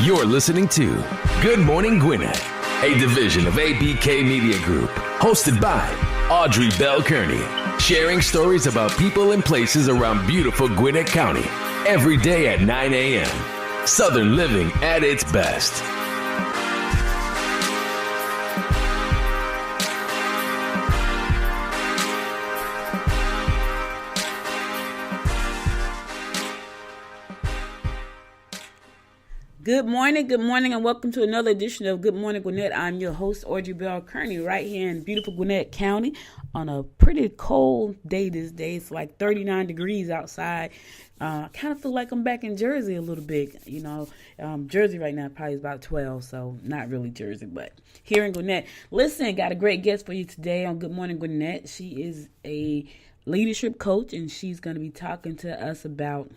You're listening to Good Morning Gwinnett, a division of ABK Media Group, hosted by Audrey Bell Kearney, sharing stories about people and places around beautiful Gwinnett County every day at 9 a.m. Southern living at its best. Good morning, and welcome to another edition of Good Morning Gwinnett. I'm your host, Audrey Bell Kearney, right here in beautiful Gwinnett County on a pretty cold day this day. It's like 39 degrees outside. I kind of feel like I'm back in Jersey a little bit. Jersey right now probably is about 12, so not really Jersey, but here in Gwinnett. Listen, got a great guest for you today on Good Morning Gwinnett. She is a leadership coach, and she's going to be talking to us about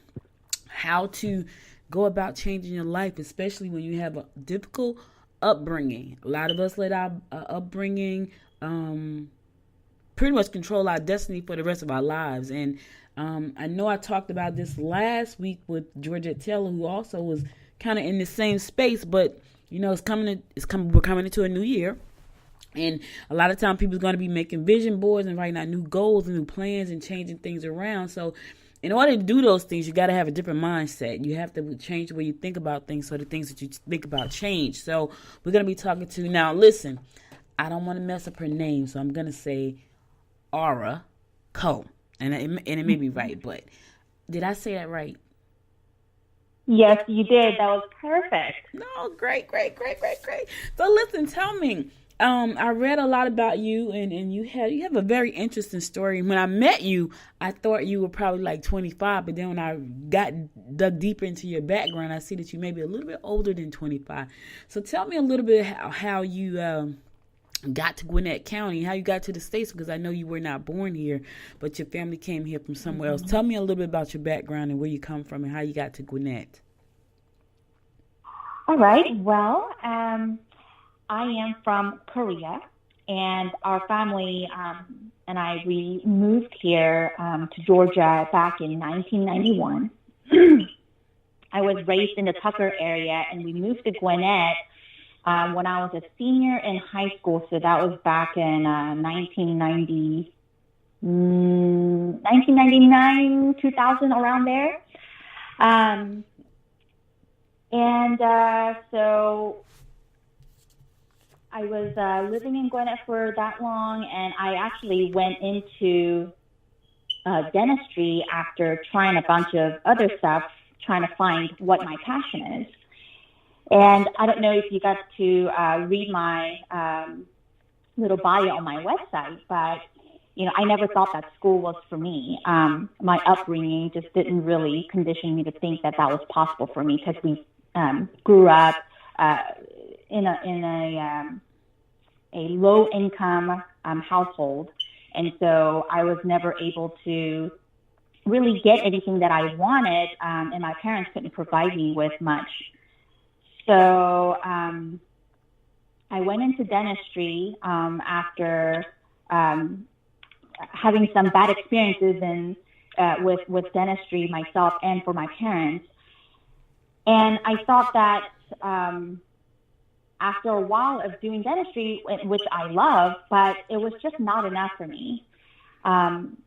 how to go about changing your life, especially when you have a difficult upbringing. A lot of us let our upbringing pretty much control our destiny for the rest of our lives. And I know I talked about this last week with Georgette Taylor, who also was kind of in the same space. But we're coming into a new year, and a lot of time people are going to be making vision boards and writing out new goals and new plans and changing things around. So in order to do those things, you got to have a different mindset. You have to change the way you think about things so the things that you think about change. So we're going to be talking to, now listen, I don't want to mess up her name, so I'm going to say Aura Coe. And it may be right, but did I say that right? Yes, you did. That was perfect. No, great. So listen, tell me. I read a lot about you, and you have a very interesting story. When I met you, I thought you were probably like 25, but then when I dug deeper into your background, I see that you may be a little bit older than 25. So tell me a little bit how you got to Gwinnett County, how you got to the States, because I know you were not born here, but your family came here from somewhere else. Tell me a little bit about your background and where you come from and how you got to Gwinnett. All right. Well, I am from Korea, and our family and we moved here to Georgia back in 1991. I was raised in the Tucker area, and we moved to Gwinnett when I was a senior in high school, so that was back in 1999, 2000, around there. So I was living in Gwinnett for that long, and I actually went into dentistry after trying a bunch of other stuff, trying to find what my passion is. And I don't know if you got to read my little bio on my website, but, I never thought that school was for me. My upbringing just didn't really condition me to think that was possible for me, because we grew up in a low income household, and so I was never able to really get anything that I wanted, and my parents couldn't provide me with much. So I went into dentistry after having some bad experiences with dentistry myself and for my parents, and I thought that after a while of doing dentistry, which I love, but it was just not enough for me. And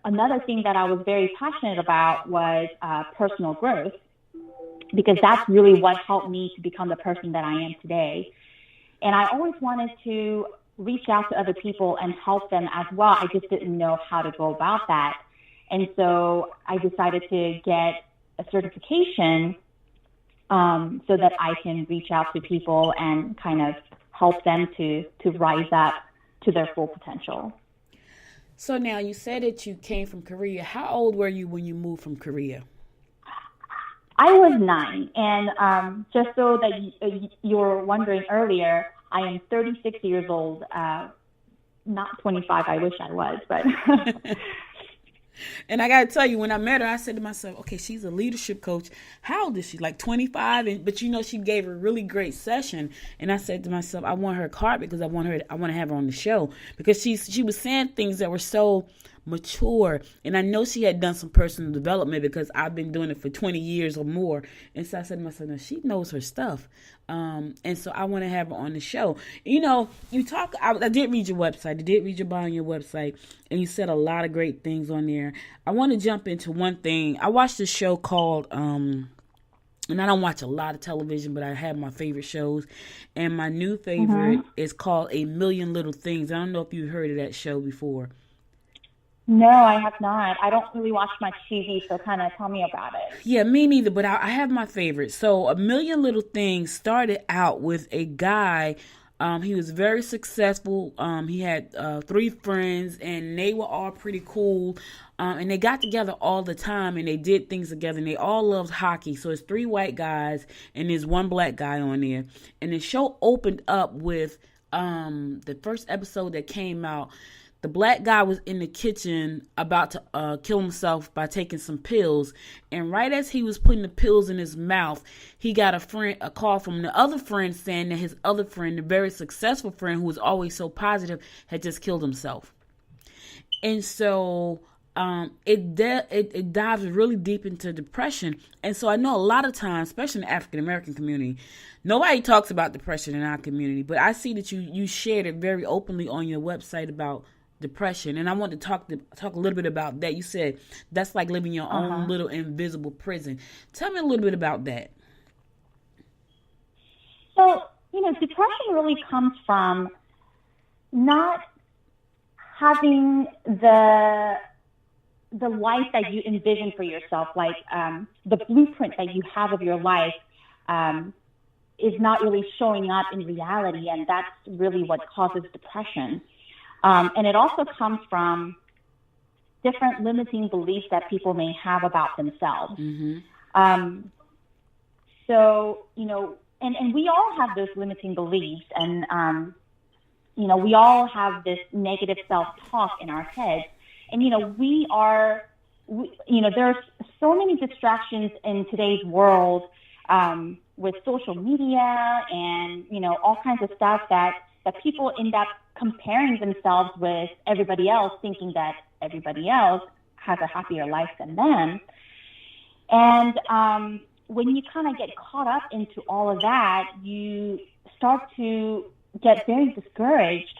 another thing that I was very passionate about was personal growth, because that's really what helped me to become the person that I am today. And I always wanted to reach out to other people and help them as well. I just didn't know how to go about that. And so I decided to get a certification so that I can reach out to people and kind of help them to rise up to their full potential. So now you said that you came from Korea. How old were you when you moved from Korea? I was 9. And just so that you were wondering earlier, I am 36 years old, not 25. I wish I was, but... And I got to tell you, when I met her, I said to myself, okay, she's a leadership coach. How old is she? Like 25? But she gave a really great session. And I said to myself, I want her card because I want to have her on the show, because she was saying things that were so mature. And I know she had done some personal development because I've been doing it for 20 years or more. And so I said to myself, no, she knows her stuff. And so I want to have her on the show. You know, I did read your website. I did read your bio on your website. And you said a lot of great things on there. I want to jump into one thing. I watched a show called, and I don't watch a lot of television, but I have my favorite shows. And my new favorite is called A Million Little Things. I don't know if you heard of that show before. No, I have not. I don't really watch much TV, so kind of tell me about it. Yeah, me neither, but I have my favorite. So A Million Little Things started out with a guy. He was very successful. He had 3 friends, and they were all pretty cool. And they got together all the time, and they did things together, and they all loved hockey. So it's 3 white guys, and there's 1 black guy on there. And the show opened up with the first episode that came out. The black guy was in the kitchen about to kill himself by taking some pills. And right as he was putting the pills in his mouth, he got a call from the other friend saying that his other friend, the very successful friend who was always so positive, had just killed himself. And so it dives really deep into depression. And so I know a lot of times, especially in the African American community, nobody talks about depression in our community. But I see that you shared it very openly on your website about depression, and I want to talk a little bit about that. You said that's like living your own little invisible prison. Tell me a little bit about that. So, depression really comes from not having the life that you envision for yourself, like the blueprint that you have of your life is not really showing up in reality, and that's really what causes depression. And it also comes from different limiting beliefs that people may have about themselves. So, and we all have those limiting beliefs, and, we all have this negative self-talk in our heads. And, there's so many distractions in today's world with social media and, all kinds of stuff that people end up comparing themselves with everybody else, thinking that everybody else has a happier life than them. And when you kind of get caught up into all of that, you start to get very discouraged,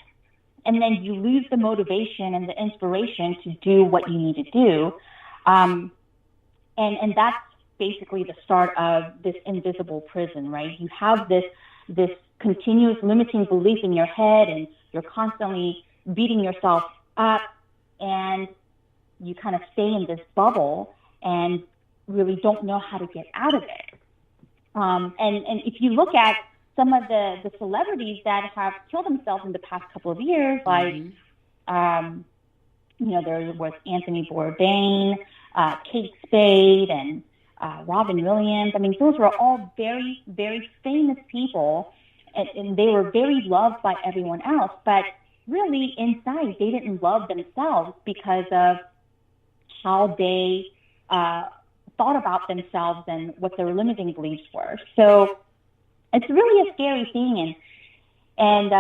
and then you lose the motivation and the inspiration to do what you need to do. And that's basically the start of this invisible prison, right? You have this continuous limiting belief in your head, and you're constantly beating yourself up, and you kind of stay in this bubble and really don't know how to get out of it. And if you look at some of the celebrities that have killed themselves in the past couple of years, like, there was Anthony Bourdain, Kate Spade, and Robin Williams. I mean, those were all very, very famous people, and they were very loved by everyone else. But really, inside, they didn't love themselves because of how they thought about themselves and what their limiting beliefs were. So it's really a scary thing. And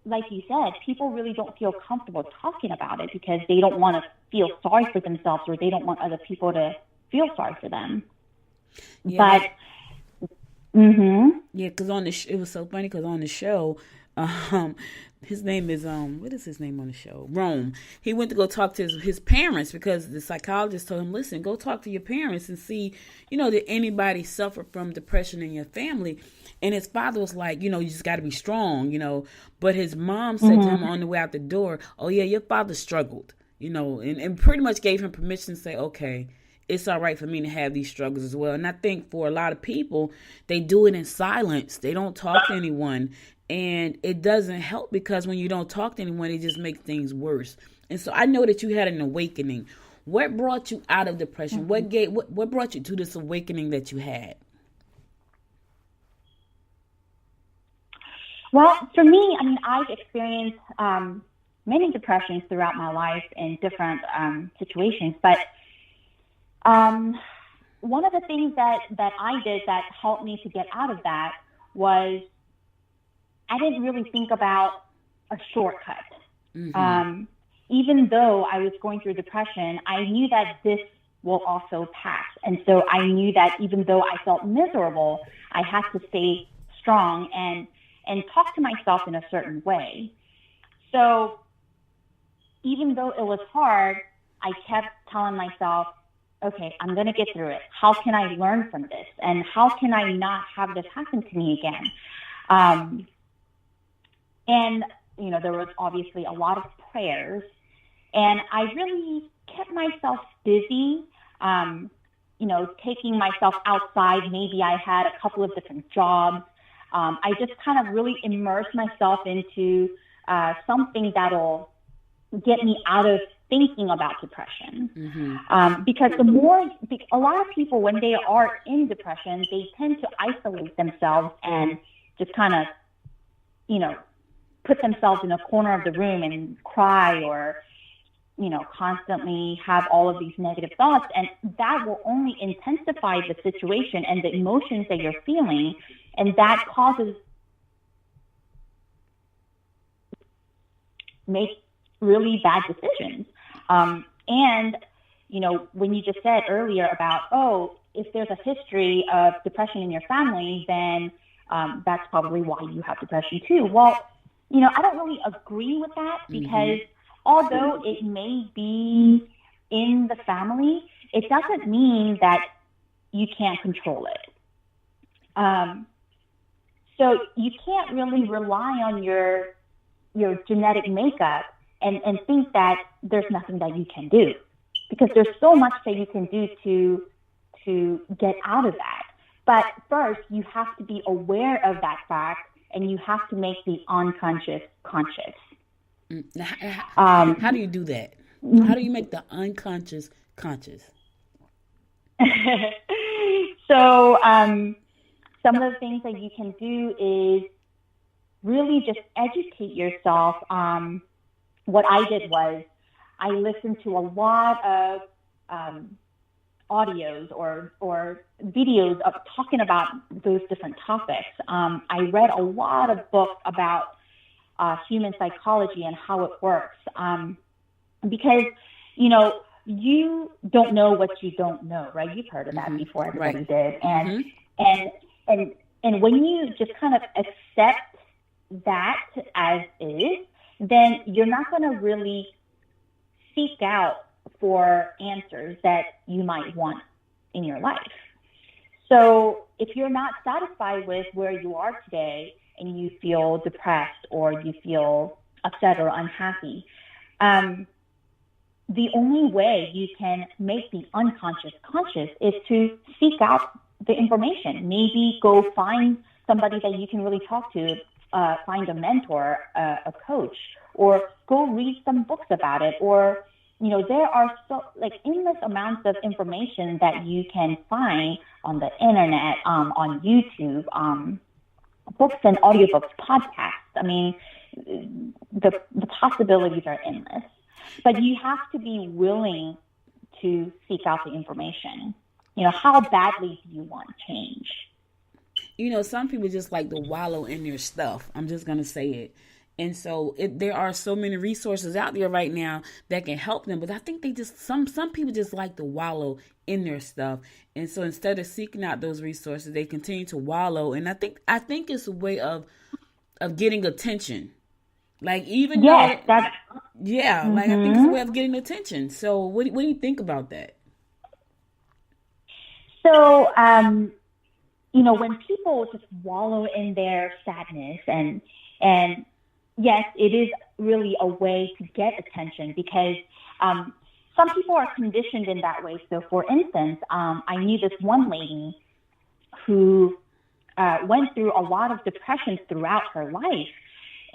like you said, people really don't feel comfortable talking about it because they don't want to feel sorry for themselves, or they don't want other people to feel sorry for them. Yeah, but yeah, because it was so funny because on the show, his name is what is his name on the show? Rome. He went to go talk to his parents because the psychologist told him, listen, go talk to your parents and see, did anybody suffer from depression in your family? And his father was like, you just got to be strong, But his mom said to him on the way out the door, oh yeah, your father struggled, and pretty much gave him permission to say, okay, it's all right for me to have these struggles as well. And I think for a lot of people, they do it in silence. They don't talk to anyone. And it doesn't help because when you don't talk to anyone, it just makes things worse. And so I know that you had an awakening. What brought you out of depression? What brought you to this awakening that you had? Well, for me, I've experienced many depressions throughout my life in different situations. But one of the things that I did that helped me to get out of that was I didn't really think about a shortcut. even though I was going through depression, I knew that this will also pass. And so I knew that even though I felt miserable, I had to stay strong and talk to myself in a certain way. So even though it was hard, I kept telling myself, okay, I'm going to get through it. How can I learn from this? And how can I not have this happen to me again? And, you know, there was obviously a lot of prayers, and I really kept myself busy, you know, taking myself outside. Maybe I had a couple of different jobs. I just kind of really immersed myself into something that'll get me out of thinking about depression. Because a lot of people, when they are in depression, they tend to isolate themselves and just kind of, you know, put themselves in a corner of the room and cry, or, you know, constantly have all of these negative thoughts. And that will only intensify the situation and the emotions that you're feeling. And that causes make really bad decisions. And, you know, when you just said earlier about, oh, if there's a history of depression in your family, then that's probably why you have depression too. Well, you know, I don't really agree with that, because although it may be in the family, it doesn't mean that you can't control it. So you can't really rely on your genetic makeup and think that there's nothing that you can do, because there's so much that you can do to get out of that. But first, you have to be aware of that fact, and you have to make the unconscious conscious. How do you do that? How do you make the unconscious conscious? So some of the things that you can do is really just educate yourself. What I did was I listened to a lot of audios or videos of talking about those different topics. I read a lot of books about human psychology and how it works. Because, you know, you don't know what you don't know, right? You've heard of that before, everybody did. And when you just kind of accept that as is, then you're not going to really seek out for answers that you might want in your life. So if you're not satisfied with where you are today and you feel depressed or you feel upset or unhappy, the only way you can make the unconscious conscious is to seek out the information. Maybe go find somebody that you can really talk to, find a mentor, a coach, or go read some books about it. Or, you know, there are endless amounts of information that you can find on the internet, on YouTube, books and audiobooks, podcasts. I mean, the possibilities are endless. But you have to be willing to seek out the information. You know, how badly do you want change? You know, some people just like to wallow in their stuff. I'm just going to say it. And so there are so many resources out there right now that can help them. But I think they just, some people just like to wallow in their stuff. And so instead of seeking out those resources, they continue to wallow. And I think it's a way of getting attention. Like even like I think it's a way of getting attention. So what do you think about that? So, you know, when people just wallow in their sadness and yes, it is really a way to get attention, because some people are conditioned in that way. So for instance, I knew this one lady who went through a lot of depression throughout her life.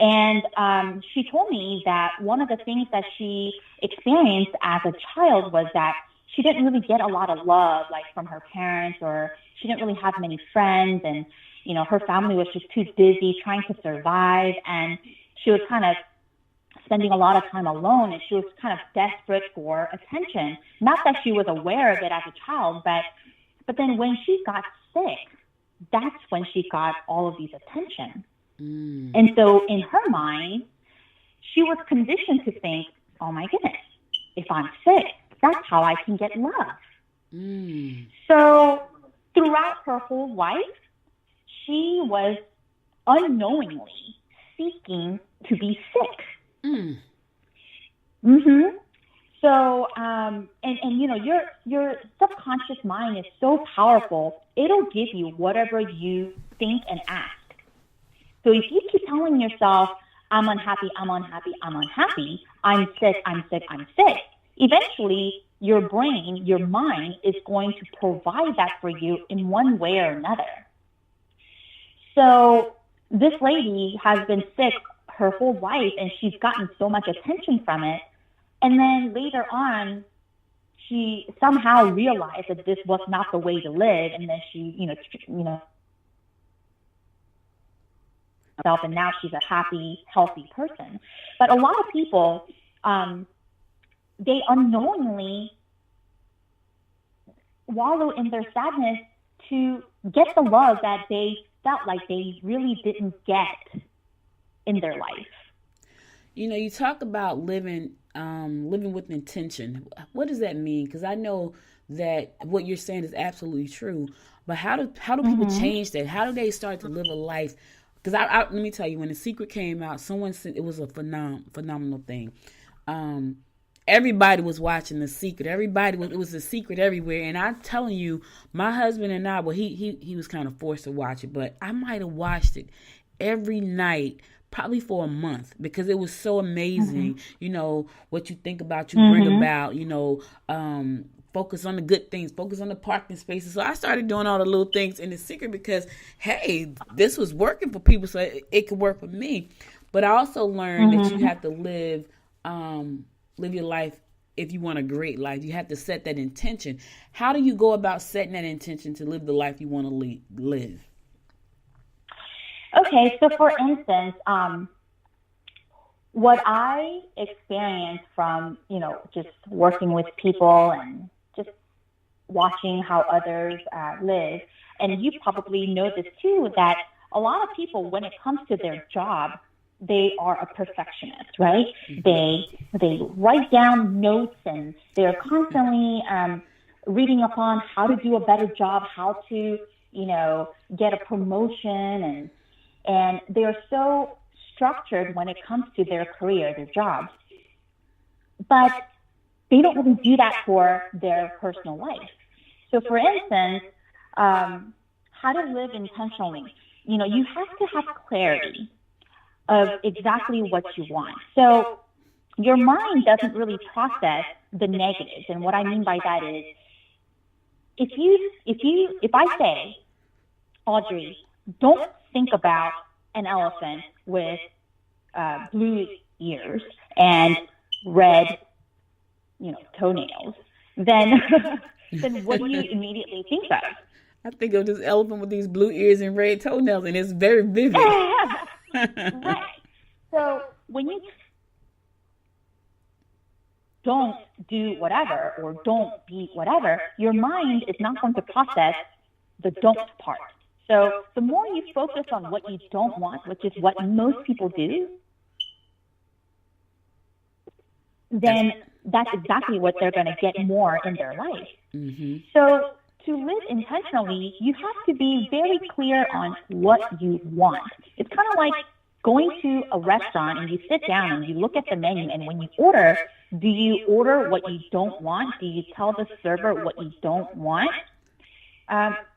And she told me that one of the things that she experienced as a child was that she didn't really get a lot of love, like from her parents, or she didn't really have many friends. And, you know, her family was just too busy trying to survive. And she was kind of spending a lot of time alone, and she was kind of desperate for attention. Not that she was aware of it as a child, but then when she got sick, that's when she got all of these attention. And so in her mind, she was conditioned to think oh my goodness, if I'm sick, that's how I can get love. So throughout her whole life, she was unknowingly seeking to be sick. So, and you know, your subconscious mind is so powerful. It'll give you whatever you think and ask. So if you keep telling yourself, I'm unhappy, I'm unhappy, I'm unhappy, I'm sick, I'm sick, I'm sick, eventually your brain, your mind is going to provide that for you in one way or another. So this lady has been sick her whole life, and she's gotten so much attention from it. And then later on, she somehow realized that this was not the way to live, and then she, you know, and now she's a happy, healthy person. But a lot of people, they unknowingly wallow in their sadness to get the love that they felt like they really didn't get in their life. You know, you talk about living with intention. What does that mean? Because I know that what you're saying is absolutely true. But how do people change that? How do they start to live a life? Because let me tell you, when The Secret came out, someone said it was a phenomenal thing. Everybody was watching The Secret. It was a secret everywhere. And I'm telling you, my husband and I, well, he was kind of forced to watch it, but I might have watched it every night, probably for a month, because it was so amazing. You know, what you think about, you bring about, you know, focus on the good things, focus on the parking spaces. So I started doing all the little things in The Secret because, hey, this was working for people, so it could work for me. But I also learned that you have to live your life. If you want a great life, you have to set that intention. How do you go about setting that intention to live the life you want to live? Okay, so for instance, what I experienced from, you know, just working with people and just watching how others live, and you probably know this too, that a lot of people, when it comes to their job, they are a perfectionist, right? They write down notes, and they're constantly reading upon how to do a better job, how to, you know, get a promotion, and they're so structured when it comes to their career, their jobs. But they don't really do that for their personal life. So for instance, how to live intentionally. You know, you have to have clarity of exactly what you want. So your mind doesn't really process the negatives. And what I mean by that is, if I say, Audrey, don't think about an elephant with blue ears and red, you know, toenails, then then what do you immediately think of? I think of this elephant with these blue ears and red toenails, and it's very vivid. Right. So when you don't do whatever or don't be whatever, your mind is not going to process the don't part. So the more you focus on what you don't want, which is what most people do, then that's exactly what they're going to get more in their life. So to live intentionally, you have to be very clear on what you want. It's kind of like going to a restaurant and you sit down and you look at the menu, and when you order, do you order what you don't want? Do you tell the server what you don't want?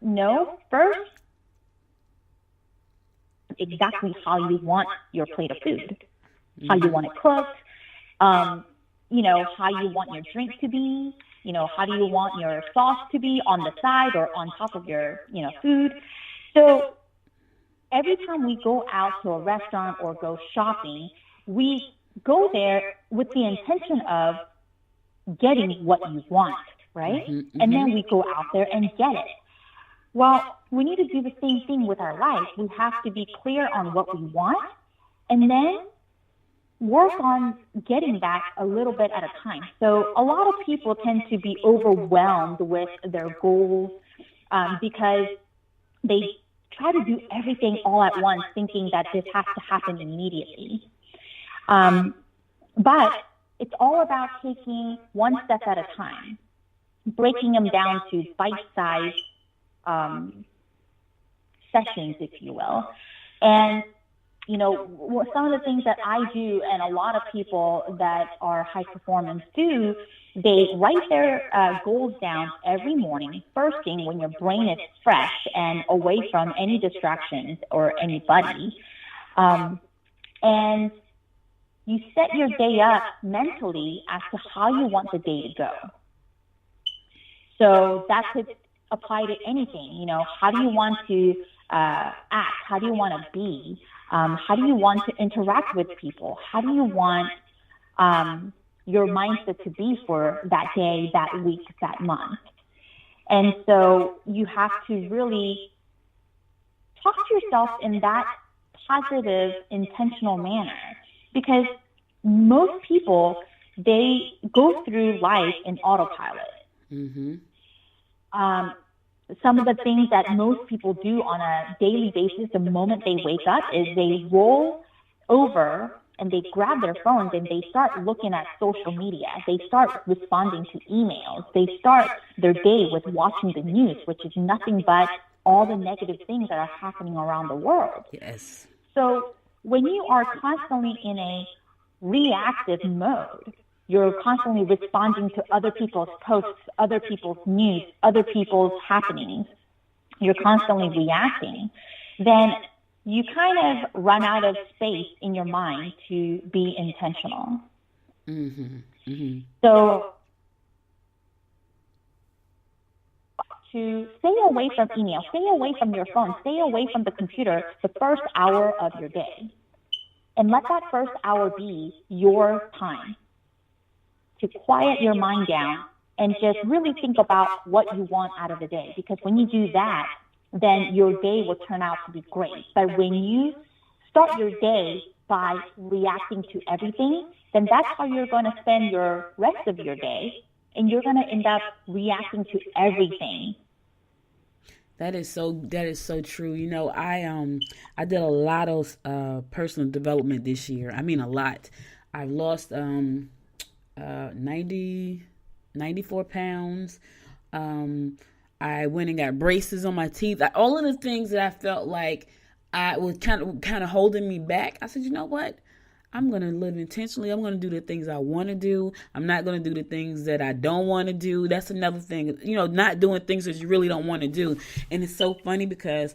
No. First, exactly how you want your plate of food, how you want it cooked, you know, how you want your drink to be, you know, how do you want your sauce to be on the side or on top of your, you know, food. So every time we go out to a restaurant or go shopping, we go there with the intention of getting what you want, right? And then we go out there and get it. Well, we need to do the same thing with our life. We have to be clear on what we want and then work on getting that a little bit at a time. So a lot of people tend to be overwhelmed with their goals because they try to do everything all at once, thinking that this has to happen immediately. But it's all about taking one step at a time, breaking them down to bite-sized sessions, if you will. And, you know, some of the things that I do and a lot of people that are high performance do, they write their goals down every morning, first thing when your brain is fresh and away from any distractions or anybody. And you set your day up mentally as to how you want the day to go. So that could apply to anything. You know, how do you want to act? How do you want to be? How do you want to interact with people? How do you want your mindset to be for that day, that week, that month? And so you have to really talk to yourself in that positive, intentional manner, because most people, they go through life in autopilot. Mm-hmm. Some of the things that most people do on a daily basis the moment they wake up is they roll over and they grab their phones and they start looking at social media. They start responding to emails. They start their day with watching the news, which is nothing but all the negative things that are happening around the world. Yes. So when you are constantly in a reactive mode, you're constantly responding to other people's posts, other people's news, other people's happenings, you're constantly reacting, then you kind of run out of space in your mind to be intentional. Mm-hmm. Mm-hmm. So to stay away from email, stay away from your phone, stay away from the computer the first hour of your day. And let that first hour be your time to quiet your mind down and just really think about what you want out of the day. Because when you do that, then your day will turn out to be great. But when you start your day by reacting to everything, then that's how you're going to spend your rest of your day. And you're going to end up reacting to everything. That is so true. You know, I did a lot of personal development this year. I mean, a lot. I've lost 94 pounds. I went and got braces on my teeth. All of the things that I felt like I was kind of holding me back. I said, you know what? I'm going to live intentionally. I'm going to do the things I want to do. I'm not going to do the things that I don't want to do. That's another thing, you know, not doing things that you really don't want to do. And it's so funny because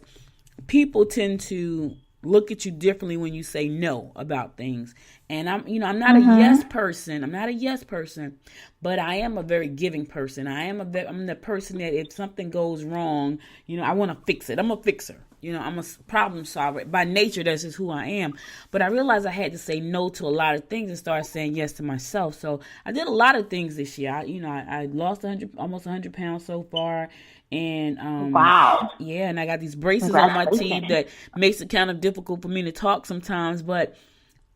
people tend to look at you differently when you say no about things. And I'm not a yes person. I'm not a yes person, but I am a very giving person. I'm the person that if something goes wrong, you know, I want to fix it. I'm a fixer. You know, I'm a problem solver. By nature, that's just who I am. But I realized I had to say no to a lot of things and start saying yes to myself. So I did a lot of things this year. I lost almost 100 pounds so far. And wow. Yeah, and I got these braces on my teeth that makes it kind of difficult for me to talk sometimes. But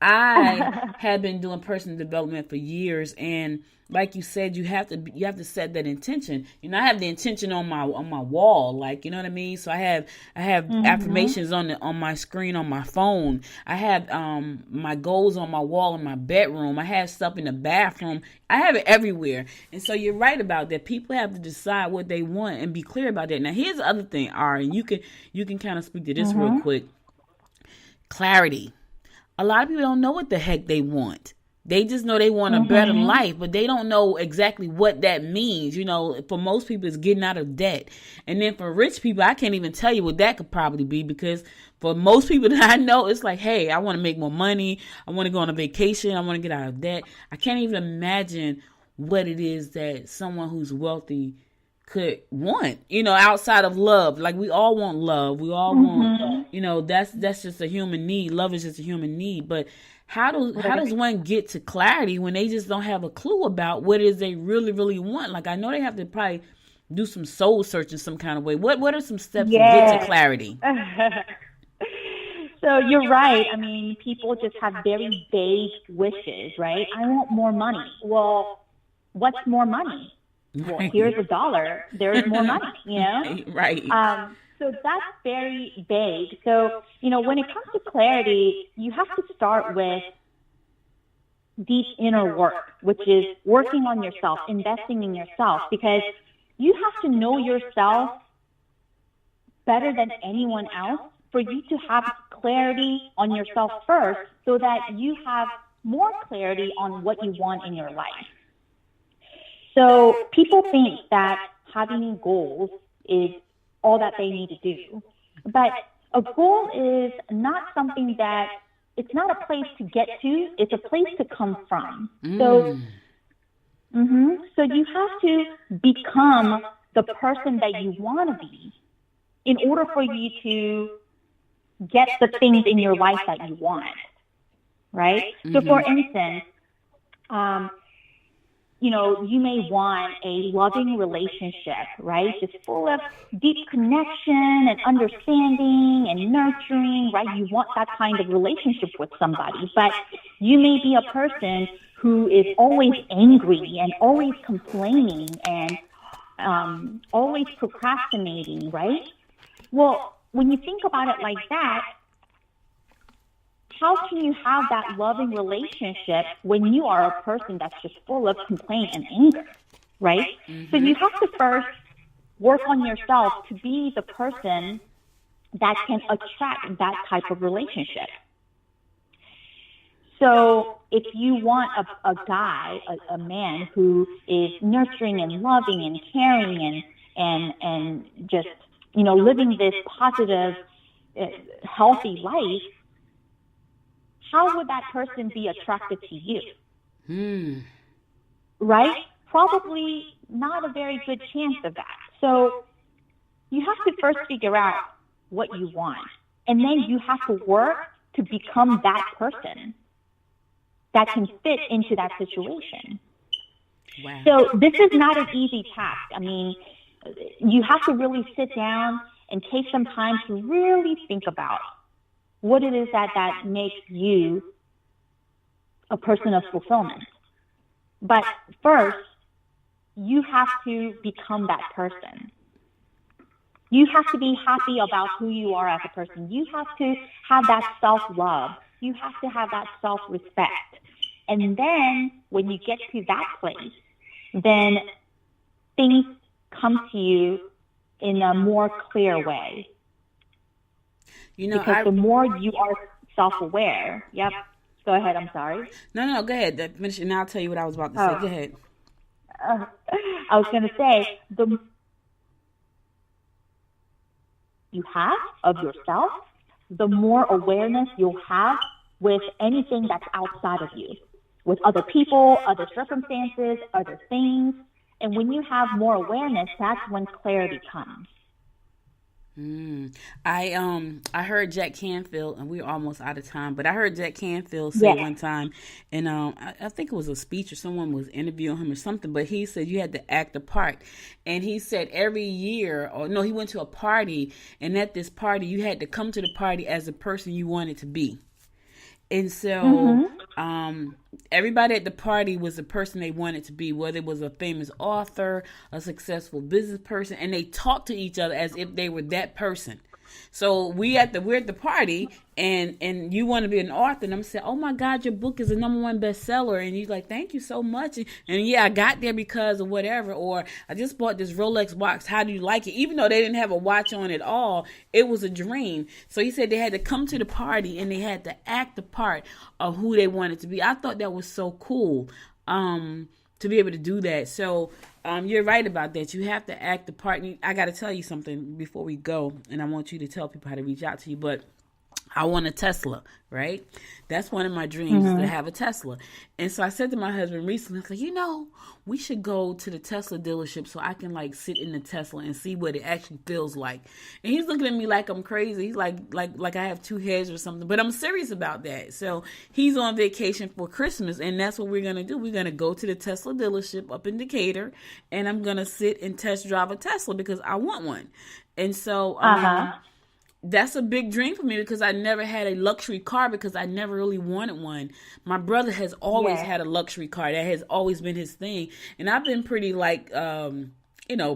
I have been doing personal development for years, and like you said, you have to set that intention. You know, I have the intention on my wall, like, you know what I mean. So I have affirmations on my screen on my phone. I have my goals on my wall in my bedroom. I have stuff in the bathroom. I have it everywhere. And so you're right about that. People have to decide what they want and be clear about that. Now, here's the other thing, Ari, and you can kind of speak to this real quick. Clarity. A lot of people don't know what the heck they want. They just know they want a better life, but they don't know exactly what that means. You know, for most people, it's getting out of debt. And then for rich people, I can't even tell you what that could probably be, because for most people that I know, it's like, hey, I want to make more money. I want to go on a vacation. I want to get out of debt. I can't even imagine what it is that someone who's wealthy could want, you know, outside of love. Like, we all want love. We all want, you know, that's just a human need. Love is just a human need. But how does one get to clarity when they just don't have a clue about what it is they really, really want? Like, I know they have to probably do some soul searching some kind of way. What are some steps to get to clarity? So you're right. I mean, people just have very vague wishes, right? I want more money. Well, what's more money? Well, here's $1. There's more money, you know? Right. So that's very vague. So, you know, when it comes to clarity, you have to start with deep inner work, which is working on yourself, investing in yourself, because you have to know yourself better than anyone else for you to have clarity on yourself first, so that you have more clarity on what you want in your life. So people think that having goals is all that they need to do. But a goal is not something that, it's not a place to get to, it's a place to come from. So you have to become the person that you want to be in order for you to get the things in your life that you want, right? So for instance, you may want a loving relationship, right? Just full of deep connection and understanding and nurturing, right? You want that kind of relationship with somebody, but you may be a person who is always angry and always complaining and always procrastinating, right? Well, when you think about it like that, how can you have that loving relationship when you are a person that's just full of complaint and anger, right? So you have to first work on yourself to be the person that can attract that type of relationship. So if you want a guy, a man who is nurturing and loving and caring and just, living this positive, healthy life, how would that person be attracted to you? Right? Probably not a very good chance of that. So you have to first figure out what you want. And then you have to work to become that person that can fit into that situation. Wow. So this is not an easy task. I mean, you have to really sit down and take some time to really think about what it is that makes you a person of fulfillment. But first, you have to become that person. You have to be happy about who you are as a person. You have to have that self-love. You have to have that self-respect. And then when you get to that place, then things come to you in a more clear way. Because the more you are self-aware, go ahead, I'm sorry. No, go ahead. Finish, and I'll tell you what I was about to say. Go ahead. I was going to say, the you have of yourself, the more awareness you'll have with anything that's outside of you, with other people, other circumstances, other things. And when you have more awareness, that's when clarity comes. I heard Jack Canfield, and we're almost out of time, but I heard Jack Canfield say one time, and I think it was a speech or someone was interviewing him or something, but he said you had to act a part. And he said every year, he went to a party, and at this party, you had to come to the party as the person you wanted to be. And so everybody at the party was the person they wanted to be, whether it was a famous author, a successful business person, and they talked to each other as if they were that person. So we're at the party, and you want to be an author, and I'm saying, oh my God, your book is a #1 bestseller, and you're like, thank you so much, and I got there because of whatever, or I just bought this Rolex watch, how do you like it? Even though they didn't have a watch on at all, it was a dream. So he said they had to come to the party, and they had to act the part of who they wanted to be. I thought that was so cool, to be able to do that. So you're right about that. You have to act the part. I got to tell you something before we go, and I want you to tell people how to reach out to you, but I want a Tesla, right? That's one of my dreams, to have a Tesla. And so I said to my husband recently, I was like, we should go to the Tesla dealership so I can sit in the Tesla and see what it actually feels like. And he's looking at me like I'm crazy. He's like I have 2 heads or something, but I'm serious about that. So he's on vacation for Christmas, and that's what we're going to do. We're going to go to the Tesla dealership up in Decatur, and I'm going to sit and test drive a Tesla because I want one. And so, that's a big dream for me because I never had a luxury car because I never really wanted one. My brother has always had a luxury car. That has always been his thing. And I've been pretty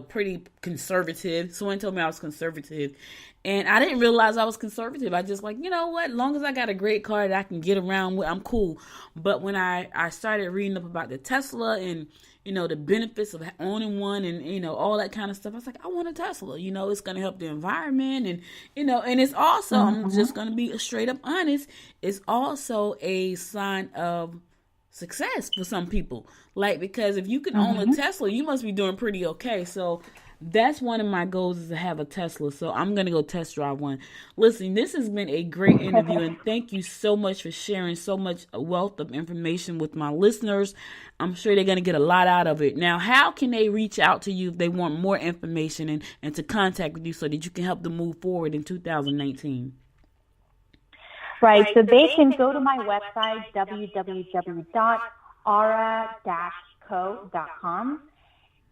pretty conservative. Someone told me I was conservative. And I didn't realize I was conservative. I just like, you know what? As long as I got a great car that I can get around with, I'm cool. But when I started reading up about the Tesla and, the benefits of owning one and, all that kind of stuff, I was like, I want a Tesla. It's going to help the environment. And, and it's also, I'm just going to be straight up honest, it's also a sign of success for some people. Like, because if you can own a Tesla, you must be doing pretty okay. So that's one of my goals, is to have a Tesla. So I'm going to go test drive one. Listen, this has been a great interview, and thank you so much for sharing so much wealth of information with my listeners. I'm sure they're going to get a lot out of it. Now, how can they reach out to you if they want more information and to contact with you so that you can help them move forward in 2019? Right. So they can go to my website, www.aura-co.com,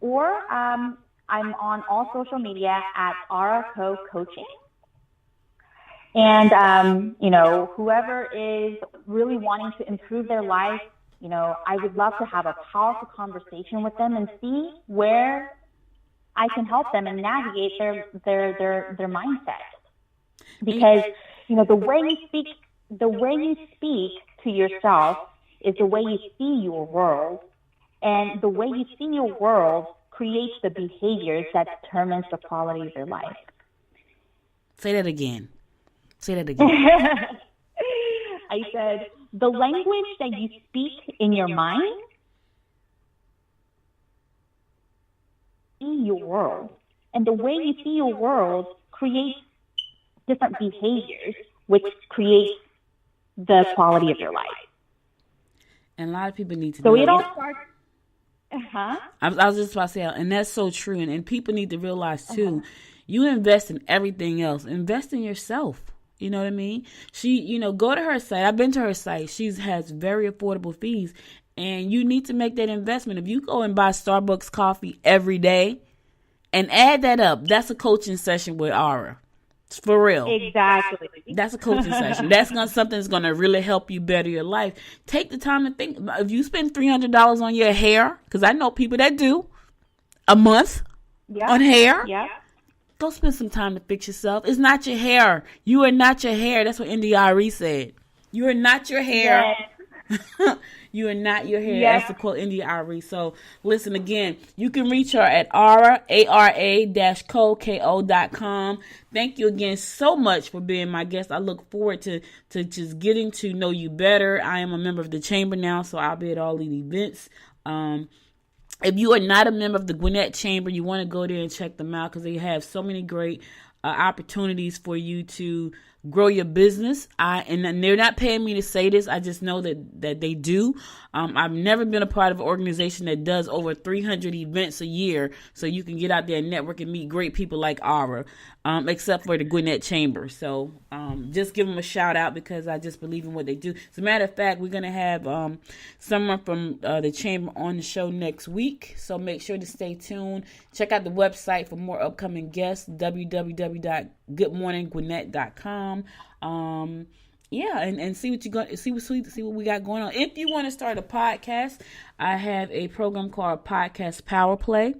or I'm on all social media at AuraCo Coaching. And, whoever is really wanting to improve their life, I would love to have a powerful conversation with them and see where I can help them and navigate their mindset. Because, the way you speak to yourself is the way you see your world. And the way you see your world creates the behaviors that determines the quality of your life. Say that again. I said, the language that you speak in your mind, see your world. And the way you see your world creates different behaviors, which creates the quality of your life. And a lot of people need to know. So it all starts... I was just about to say, and that's so true. And people need to realize too, you invest in everything else. Invest in yourself. You know what I mean? She, go to her site. I've been to her site. She has very affordable fees, and you need to make that investment. If you go and buy Starbucks coffee every day and add that up, that's a coaching session with Aura. For real. Exactly. That's a coaching session. That's something that's going to really help you better your life. Take the time to think. If you spend $300 on your hair, because I know people that do, a month on hair, go spend some time to fix yourself. It's not your hair. You are not your hair. That's what India.Arie said. You are not your hair. Yes. You are not your hair. That's the quote, India.Arie. So listen again. You can reach her at Aura, ARA-co.com. Thank you again so much for being my guest. I look forward to just getting to know you better. I am a member of the chamber now, so I'll be at all the events. If you are not a member of the Gwinnett Chamber, you want to go there and check them out, because they have so many great opportunities for you to grow your business. And they're not paying me to say this. I just know that they do. I've never been a part of an organization that does over 300 events a year, so you can get out there and network and meet great people like Aura, except for the Gwinnett Chamber. So just give them a shout out, because I just believe in what they do. As a matter of fact, we're going to have someone from the chamber on the show next week, so make sure to stay tuned. Check out the website for more upcoming guests, www.goodmorninggwinnett.com. And see what we got going on. If you want to start a podcast, I have a program called Podcast Power Play.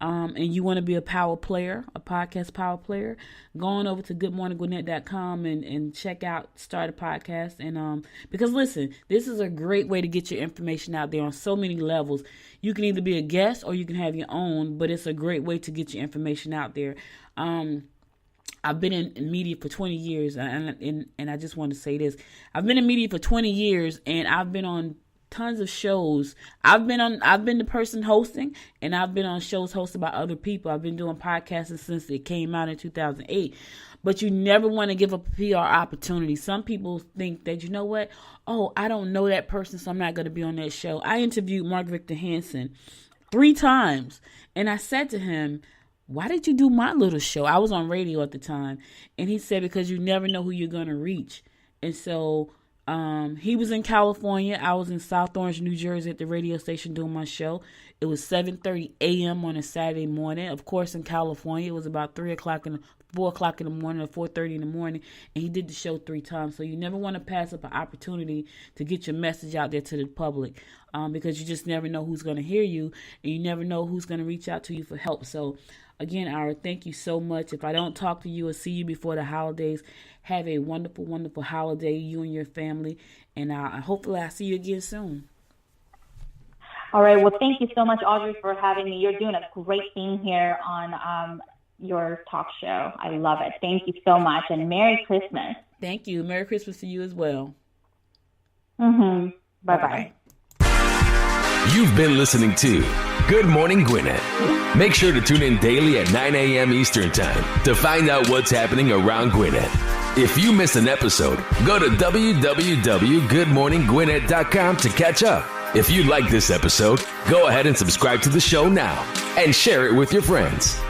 And you want to be a podcast power player, go on over to goodmorninggwinnett.com and check out Start a Podcast. And because listen, this is a great way to get your information out there on so many levels. You can either be a guest or you can have your own, but it's a great way to get your information out there. I've been in media for 20 years, and I just want to say this. I've been in media for 20 years, and I've been on tons of shows. I've been the person hosting, and I've been on shows hosted by other people. I've been doing podcasting since it came out in 2008. But you never want to give up a PR opportunity. Some people think that, you know what? Oh, I don't know that person, so I'm not going to be on that show. I interviewed Mark Victor Hansen 3 times, and I said to him, why did you do my little show? I was on radio at the time. And he said, because you never know who you're going to reach. And so He was in California. I was in South Orange, New Jersey at the radio station doing my show. It was 7:30 a.m. on a Saturday morning. Of course, in California, it was about 4 o'clock in the morning or 4:30 in the morning. And he did the show 3 times. So you never want to pass up an opportunity to get your message out there to the public, because you just never know who's going to hear you, and you never know who's going to reach out to you for help. So again, Ira, thank you so much. If I don't talk to you or see you before the holidays, have a wonderful, wonderful holiday, you and your family. And hopefully I'll see you again soon. All right. Well, thank you so much, Audrey, for having me. You're doing a great thing here on your talk show. I love it. Thank you so much. And Merry Christmas. Thank you. Merry Christmas to you as well. Mm-hmm. Bye-bye. You've been listening to Good Morning Gwinnett. Make sure to tune in daily at 9 a.m. Eastern Time to find out what's happening around Gwinnett. If you missed an episode, go to www.goodmorninggwinnett.com to catch up. If you like this episode, go ahead and subscribe to the show now and share it with your friends.